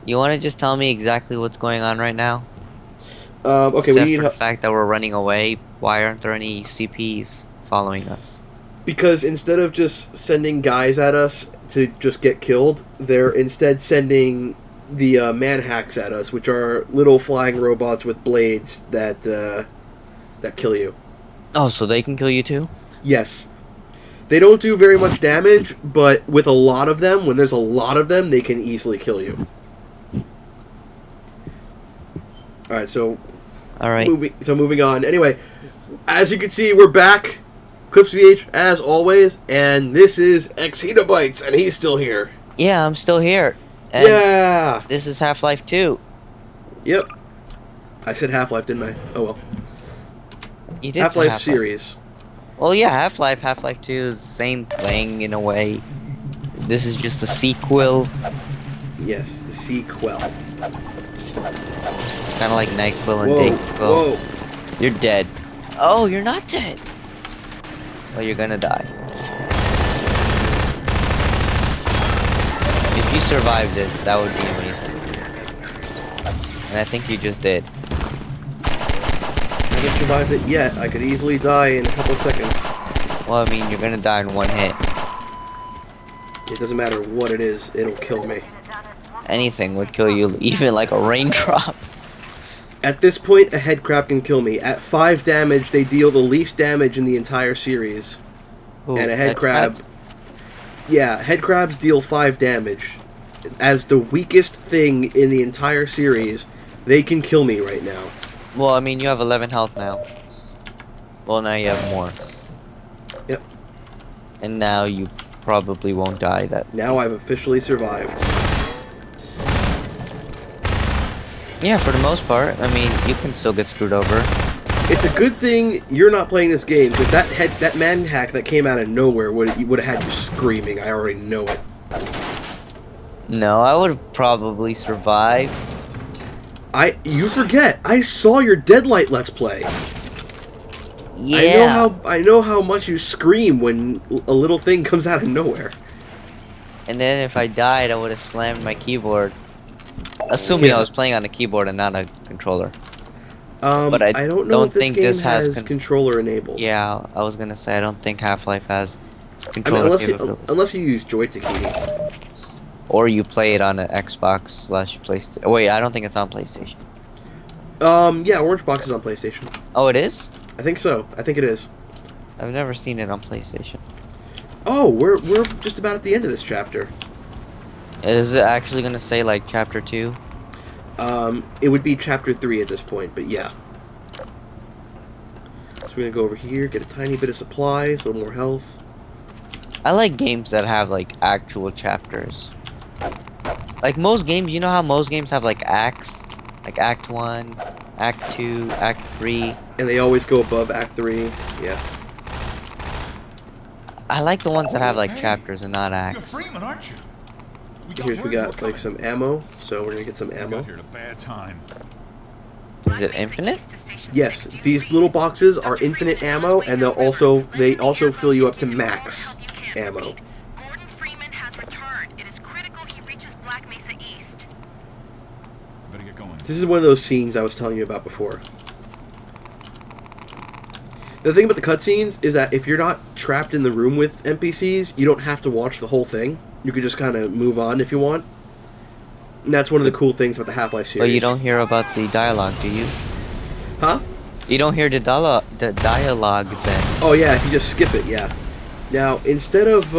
You want to just tell me exactly what's going on right now? Okay, we Except need for the help fact that we're running away, why aren't there any CPs following us? because instead of just sending guys at us to just get killed, they're instead sending the man hacks at us, which are little flying robots with blades that kill you. Oh, so they can kill you too? Yes, they don't do very much damage, but with a lot of them, when there's a lot of them, they can easily kill you. All right, so Alright. moving on. Anyway, as you can see, we're back. clipsvh as always, and this is Exenobytes, and he's still here. Yeah, I'm still here. And Yeah. this is Half-Life 2. Yep. I said Half-Life, didn't I? Oh well. You did say Half-Life Half-Life. series. Well, yeah, Half-Life 2 is the same thing in a way. This is just a sequel. Yes, the sequel. Kind of like NyQuil and Whoa, DayQuil. whoa. You're dead. Oh, you're not dead. Well, you're gonna die. If you survive this, that would be amazing. And I think you just did. I haven't survived it yet. I could easily die in a couple of seconds. Well, I mean, you're gonna die in one hit. It doesn't matter what it is, it'll kill me. Anything would kill you, even like a raindrop. At this point, a head crab can kill me. At 5 damage, they deal the least damage in the entire series. Ooh, And a head crab... crabs? Yeah, head crabs deal 5 damage. As the weakest thing in the entire series, they can kill me right now. Well, I mean, you have 11 health now. Well, now you have more. Yep. And now you probably won't die. Now I've officially survived. Yeah, for the most part. I mean, you can still get screwed over. It's a good thing you're not playing this game, because that man hack that came out of nowhere would have had you screaming. I already know it. No, I would probably survive. You forget. I saw your Deadlight Let's Play. Yeah. I know how much you scream when a little thing comes out of nowhere. And then if I died, I would have slammed my keyboard. Assuming Yeah. I was playing on a keyboard and not a controller. But But I I don't know if this think game this has has controller enabled. Yeah, I was gonna say I don't think Half-Life has I mean, controller capability. unless you use joystick. Or you play it on an Xbox/PlayStation. Wait, I don't think it's on PlayStation. Yeah, Orange Box is on PlayStation. Oh, it is? I think so. I think it is. I've never seen it on PlayStation. Oh, we're just about at the end of this chapter. Is it actually gonna say like chapter 2? It would be chapter 3 at this point, but yeah. So we're gonna go over here, get a tiny bit of supplies, a little more health. I like games that have like actual chapters. Like most games, you know how most games have like acts? Like Act 1, Act 2, Act 3. And they always go above Act 3. Yeah. I like the ones that have like chapters and not You're acts. Freeman, aren't you? We got like some ammo, so we're gonna get some ammo. Got here at a bad time. Is it infinite? Yes, these little boxes are infinite ammo, and they also fill you up to max ammo. Gordon Freeman has returned. It is critical he reaches Black Mesa East. Better get going. This is one of those scenes I was telling you about before. The thing about the cutscenes is that if you're not trapped in the room with NPCs, you don't have to watch the whole thing. You could just kind of move on if you want. And that's one of the cool things about the Half-Life series. But you don't hear about the dialogue, do you? Huh? You don't hear the dialogue then. Oh yeah, if you just skip it, yeah. Now, instead of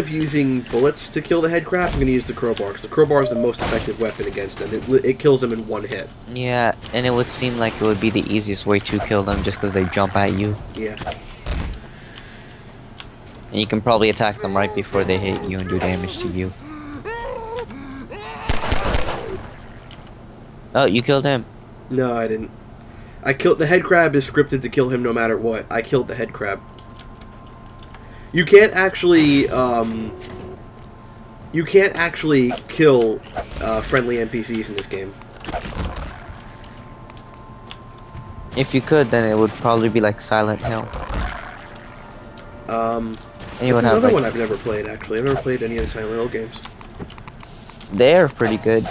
using bullets to kill the head crab, I'm going to use the crowbar, because the crowbar is the most effective weapon against them. It kills them in one hit. Yeah, and it would seem like it would be the easiest way to kill them just because they jump at you. Yeah. And you can probably attack them right before they hit you and do damage to you. Oh, you killed him. No, I didn't. The head crab is scripted to kill him no matter what. I killed the head crab. You can't actually kill friendly NPCs in this game. If you could, then it would probably be like Silent Hill. And you That's would have another like one I've never played, actually. I've never played any of the Silent Hill games. they're pretty good.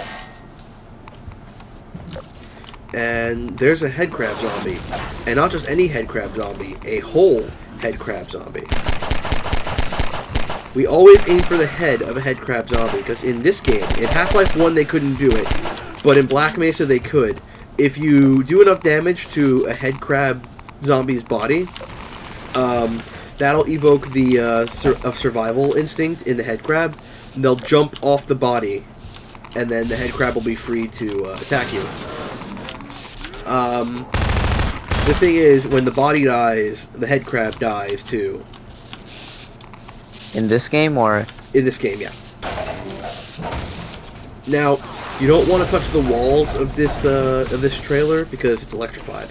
And there's a headcrab zombie. And not just any headcrab zombie, a whole headcrab zombie. We always aim for the head of a headcrab zombie, because in this game, in Half-Life 1 they couldn't do it, but in Black Mesa they could. If you do enough damage to a headcrab zombie's body, that'll evoke the survival instinct in the headcrab, and they'll jump off the body, and then the headcrab will be free to attack you. The thing is, when the body dies, the headcrab dies too. In this game, or In this game, yeah. Now, you don't want to touch the walls of this trailer because it's electrified.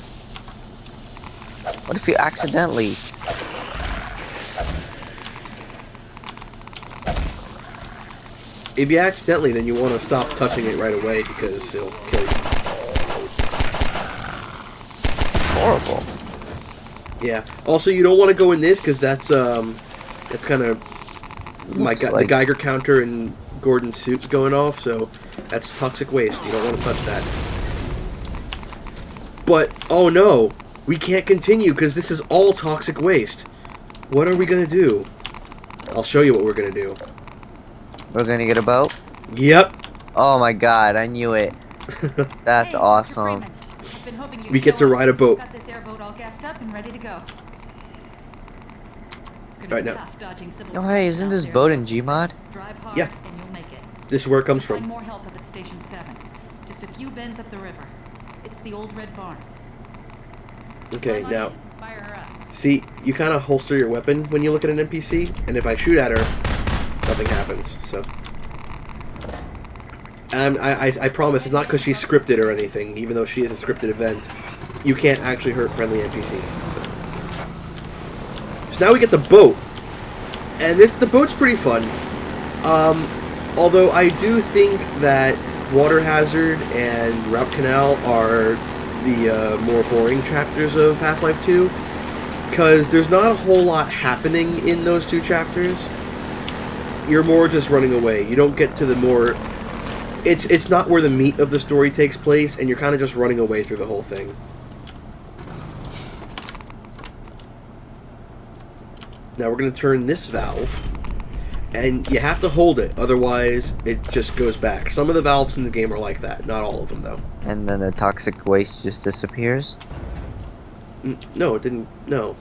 what if you accidentally? If you accidentally, then you want to stop touching it right away because it'll kill you. Horrible. Yeah. Also, you don't want to go in this because that's kind of the Geiger counter in Gordon's suit's going off, so that's toxic waste. You don't want to touch that. But oh no, we can't continue because this is all toxic waste. What are we gonna do? I'll show you what we're gonna do. We're gonna get a boat. Yep. Oh my god, I knew it. That's Hey, awesome. Dr. Freeman. Been hoping you'd We get show to up. ride a boat. Got this airboat all gassed up and ready to go. It's gonna Right be now. tough dodging civil Oh hey, isn't this out there, boat but in Gmod? Drive hard Yeah. and you'll make it. This is where it comes Find from. more help up at Station 7. Just a few bends up the river. It's the old red barn. Okay, Come on now, in, fire her up. see, you kind of holster your weapon when you look at an NPC, and if I shoot at her, nothing happens, so. And I promise, it's not because she's scripted or anything, even though she is a scripted event. You can't actually hurt friendly NPCs, so now we get the boat. And the boat's pretty fun. Although I do think that Water Hazard and Route Canal are the more boring chapters of Half-Life 2, because there's not a whole lot happening in those two chapters. You're more just running away. You don't get to the more... It's not where the meat of the story takes place, and you're kind of just running away through the whole thing. Now we're going to turn this valve, and you have to hold it, otherwise it just goes back. Some of the valves in the game are like that, not all of them though. And then the toxic waste just disappears? No, it didn't. No.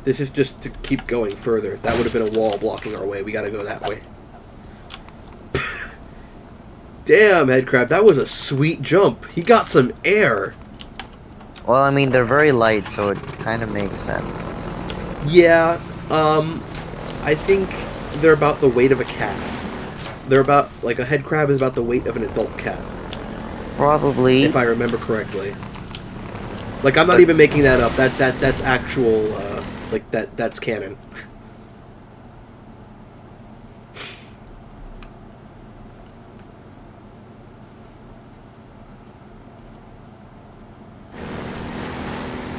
This is just to keep going further. That would have been a wall blocking our way. We gotta go that way. Damn, Headcrab, that was a sweet jump. He got some air. Well, I mean, they're very light, so it kind of makes sense. Yeah, I think they're about the weight of a cat. They're about, like, a headcrab is about the weight of an adult cat. Probably. If I remember correctly. Like, I'm not even making that up. That's actual, like, that's canon.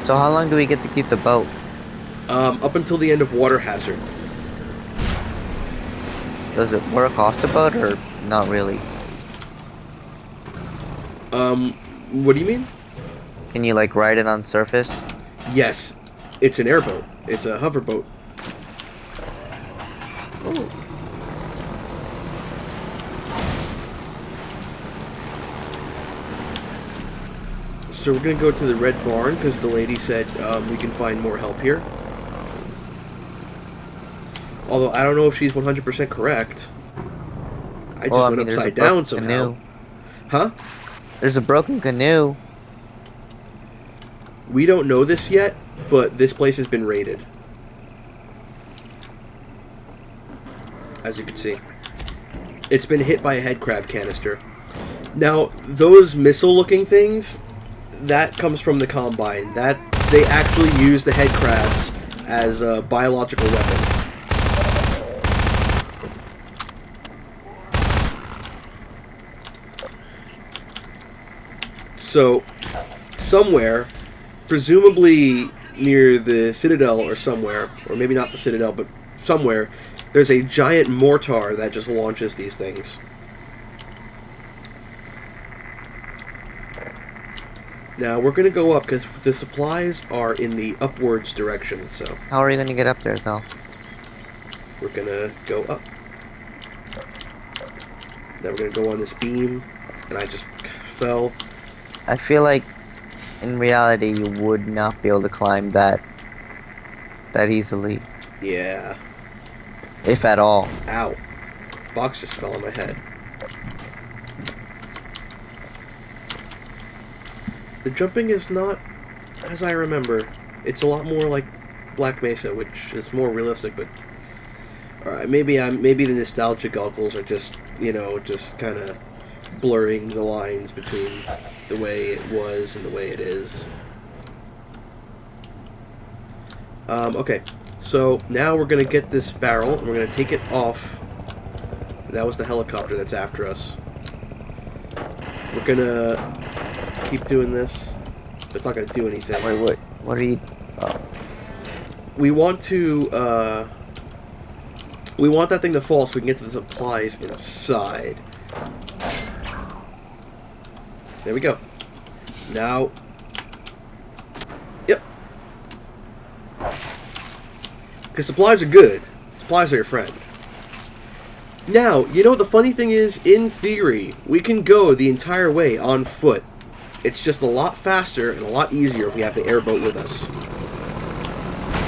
So how long do we get to keep the boat? Up until the end of Water Hazard. Does it work off the boat, or not really? What do you mean? Can you, like, ride it on surface? Yes. It's an airboat. It's a hoverboat. Ooh. So we're gonna go to the Red Barn because the lady said we can find more help here. Although I don't know if she's 100% correct. I just went there's a upside down broken somehow. canoe. Huh? There's a broken canoe. We don't know this yet, but this place has been raided. As you can see. It's been hit by a headcrab canister. Now, those missile-looking things, that comes from the Combine. That they actually use the headcrabs as a biological weapon. So, somewhere, presumably near the Citadel or somewhere, or maybe not the Citadel, but somewhere, there's a giant mortar that just launches these things. Now, we're going to go up, because the supplies are in the upwards direction, so How are you gonna get up there, though? we're going to go up. Now we're going to go on this beam, and I just fell. I feel like, in reality, you would not be able to climb that easily, Yeah. if at all. Ow. Box just fell on my head. The jumping is not as I remember. It's a lot more like Black Mesa, which is more realistic, but alright, maybe the nostalgia goggles are just, just kind of blurring the lines between the way it was and the way it is. Okay, so now we're going to get this barrel, and we're going to take it off. That was the helicopter that's after us. We're going to keep doing this, but it's not going to do anything. Wait, what are you... Oh. We want to, we want that thing to fall so we can get to the supplies inside. There we go. Now... Yep. Because supplies are good. Supplies are your friend. Now, you know what the funny thing is? In theory, we can go the entire way on foot. It's just a lot faster and a lot easier if we have the airboat with us.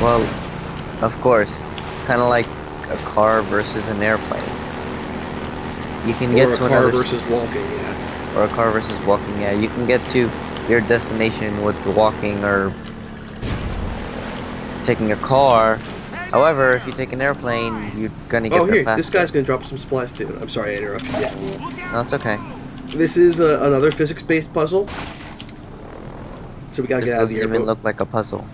Well, of course. It's kind of like a car versus an airplane. You can get to another... Or a car versus walking, yeah. Or a car versus walking, yeah. You can get to your destination with walking or taking a car. However, if you take an airplane, you're gonna get there faster. This guy's gonna drop some supplies too. I'm sorry I interrupted you. Yeah. No, it's okay. This is another physics-based puzzle. So we gotta This get out of doesn't the airboat. even look like a puzzle.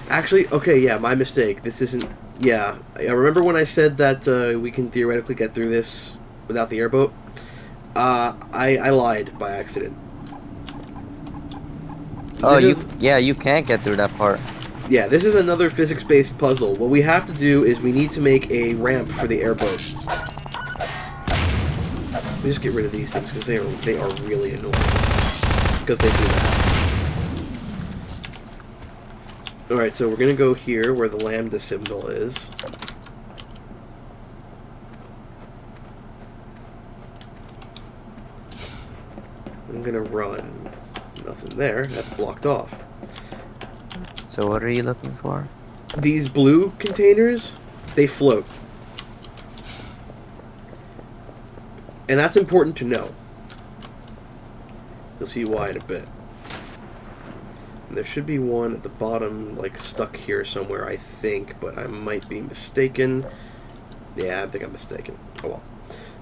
Actually, okay, yeah, my mistake. This isn't... Yeah, I remember when I said that we can theoretically get through this without the airboat? I lied by accident. Oh, you can't get through that part. Yeah, this is another physics-based puzzle. What we have to do is we need to make a ramp for the airboat. Let me just get rid of these things, because they are really annoying. Because they do that. Alright, so we're going to go here, where the lambda symbol is. I'm going to run. Nothing there. That's blocked off. So what are you looking for? These blue containers, they float. And that's important to know. You'll see why in a bit. And there should be one at the bottom, like stuck here somewhere, I think, but I might be mistaken. Yeah, I think I'm mistaken. Oh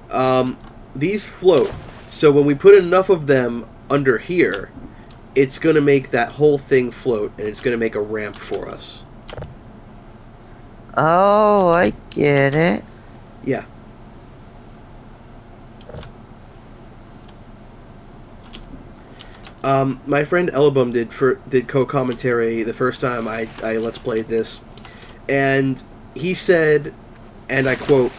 well. These float. So when we put enough of them under here, it's going to make that whole thing float, and it's going to make a ramp for us. Oh, I get it. Yeah. My friend Elabum did co-commentary the first time I Let's Played this, and he said, and I quote,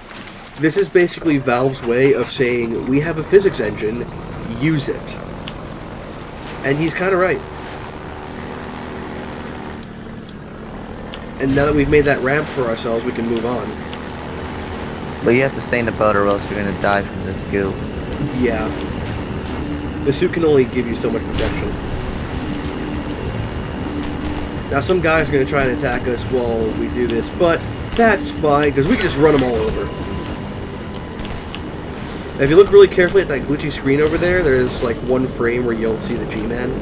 "This is basically Valve's way of saying, we have a physics engine, use it." And he's kind of right. And now that we've made that ramp for ourselves, we can move on. But you have to stay in the boat or else you're gonna die from this goo. Yeah. The suit can only give you so much protection. Now some guy's going to try and attack us while we do this, but that's fine, because we can just run them all over. Now, if you look really carefully at that glitchy screen over there, there's like one frame where you'll see the G-Man.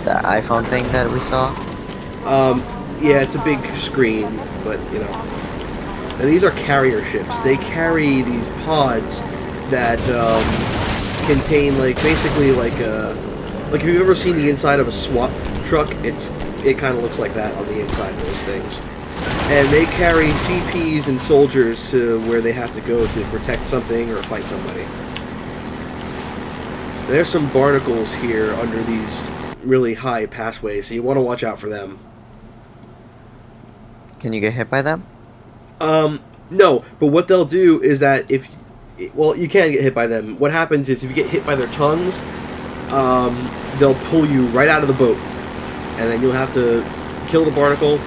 The iPhone thing that we saw? Yeah, it's a big screen, but, you know. And these are carrier ships. They carry these pods that, contain basically like if you've ever seen the inside of a SWAT truck, it kind of looks like that on the inside of those things. And they carry CPs and soldiers to where they have to go to protect something or fight somebody. There's some barnacles here under these really high passways, so you want to watch out for them. Can you get hit by them? No, but what they'll do is that if... Well, you can get hit by them. What happens is if you get hit by their tongues, they'll pull you right out of the boat. And then you'll have to kill the barnacle,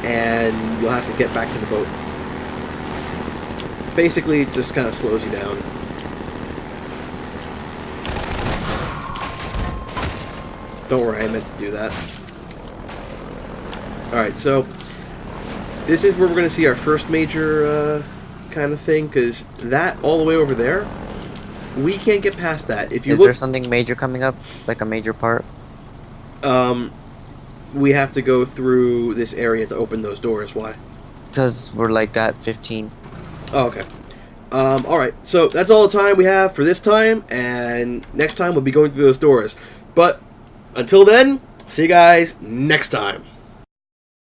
and you'll have to get back to the boat. Basically, it just kind of slows you down. Don't worry, I meant to do that. Alright, so this is where we're going to see our first major kind of thing, because that all the way over there, we can't get past that. If you Is there something major coming up? Like a major part? We have to go through this area to open those doors. Why? Because we're like at 15. Oh, okay. Alright, so that's all the time we have for this time, and next time we'll be going through those doors. But until then, see you guys next time.